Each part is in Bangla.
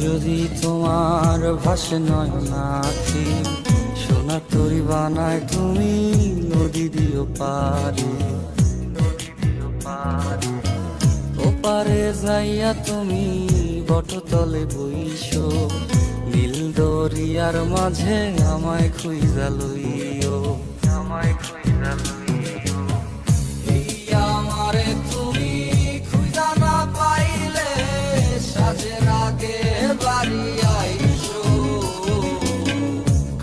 যদি তোমার ভাসে নয়নাথি, সোনা তরি বানায় তুমি নদী দিও পারে। ওপারে যাইয়া তুমি বটতলে বইসো, নীল দরিয়ার মাঝে আমায় খুঁজা লইও, আমায় খুঁজা লইও। এই আমারে তুমি খুঁজা না পাইলে সাজের আগে বাড়ি আইসো,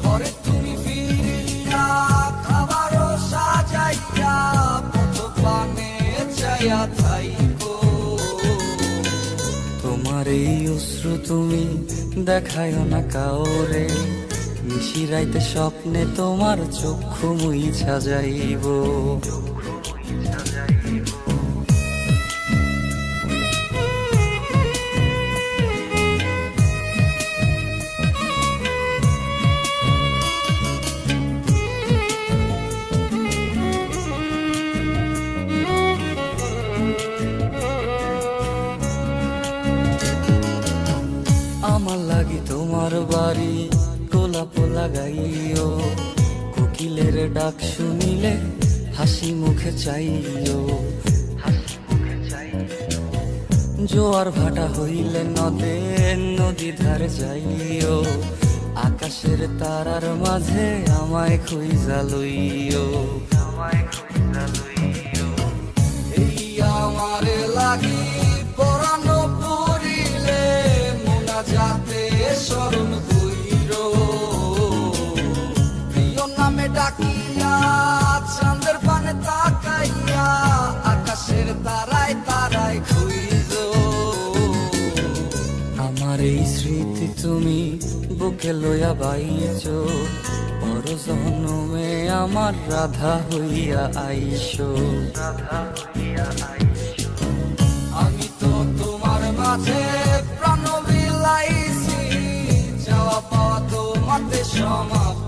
ঘরে তুমি ফিরিয়া খাবারও সাজাইয়া পথ পানে চাইয়া থাইকো। তোমার এই অশ্রু তুমি দেখায়ও না কাউরে, নিশিরাইতে স্বপ্নে তোমার চক্ষু মুইছা যাইব। আমার লাগি তোমার বাড়ি গোলাপ লাগাইও, কোকিলের ডাক শুনিলে হাসি মুখে চাইও। জোয়ার ভাটা হইলে নদে নদী ধারে যাইও, আকাশের তারার মাঝে আমায় খুঁজা লইও, আমায় খুঁজা লইও। এই আমারে লাগি পরানো পড়িলে যাতে স্মরণ কইরো, প্রিয় নামে ডাকিয়া চাঁদের পানে তাকাইয়া আকাশের তারায় তারায় খুঁজো। আমার এই স্মৃতি তুমি বুকে লইয়া বাইছো, পর জন্মে আমার রাধা হইয়া আইসো, রাধা হইয়া আইসো। আমি তো তোমার মাঝে প্রাণ বিলাইছি, যাওয়া পাওয়া তোমাতে সমাপ্ত।